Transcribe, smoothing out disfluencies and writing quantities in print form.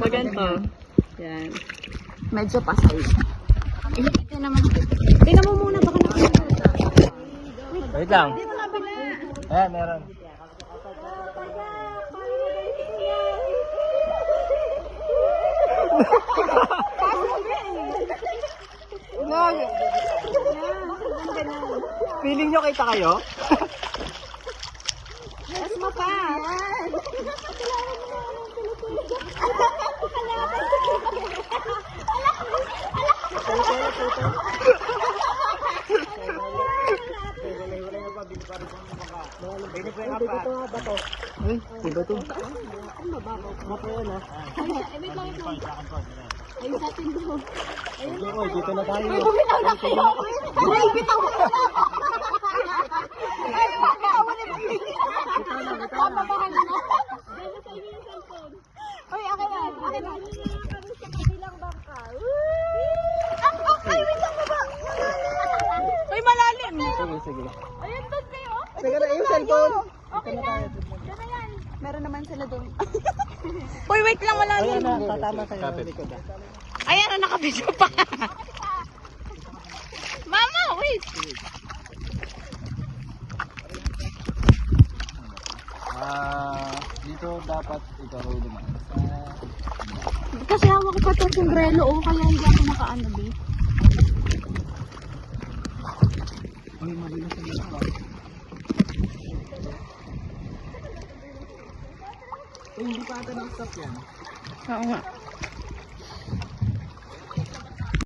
Pag ganito. Yan. Medyo pasay. Ito naman. Tingnan mo muna, baka nakakita. Wait lang. Dito nga bila. Ayan, meron. Feeling nyo kita kayo? Mas mapa. Uy, iba to. Ayun sa atin doon. Uy, dito na tayo. Uy, bumitaw na kayo. Uy, bitaw mo na. Ay, makawa na ba? Papabahan na. Uy, akin na. Akin na. Ay, wait lang baba. Uy, malalim. Sige, sige. Ayun doon kayo. Sige na, yung cellphone. Okay na. Diyan na yan. Meron naman sila doon. Uy, wait lang, malalim. Ayan na, tatama sa'yo ng likod. Ayan na, nakabidyo pa. Mama, wait. Dito dapat ikaw dumaan. Kasi hawak ko pa itong sombrero o kaya hindi ako nakaano ba. Uy, mabilis na dito. Uy, hindi pa ata na-stop yan. Oo nga.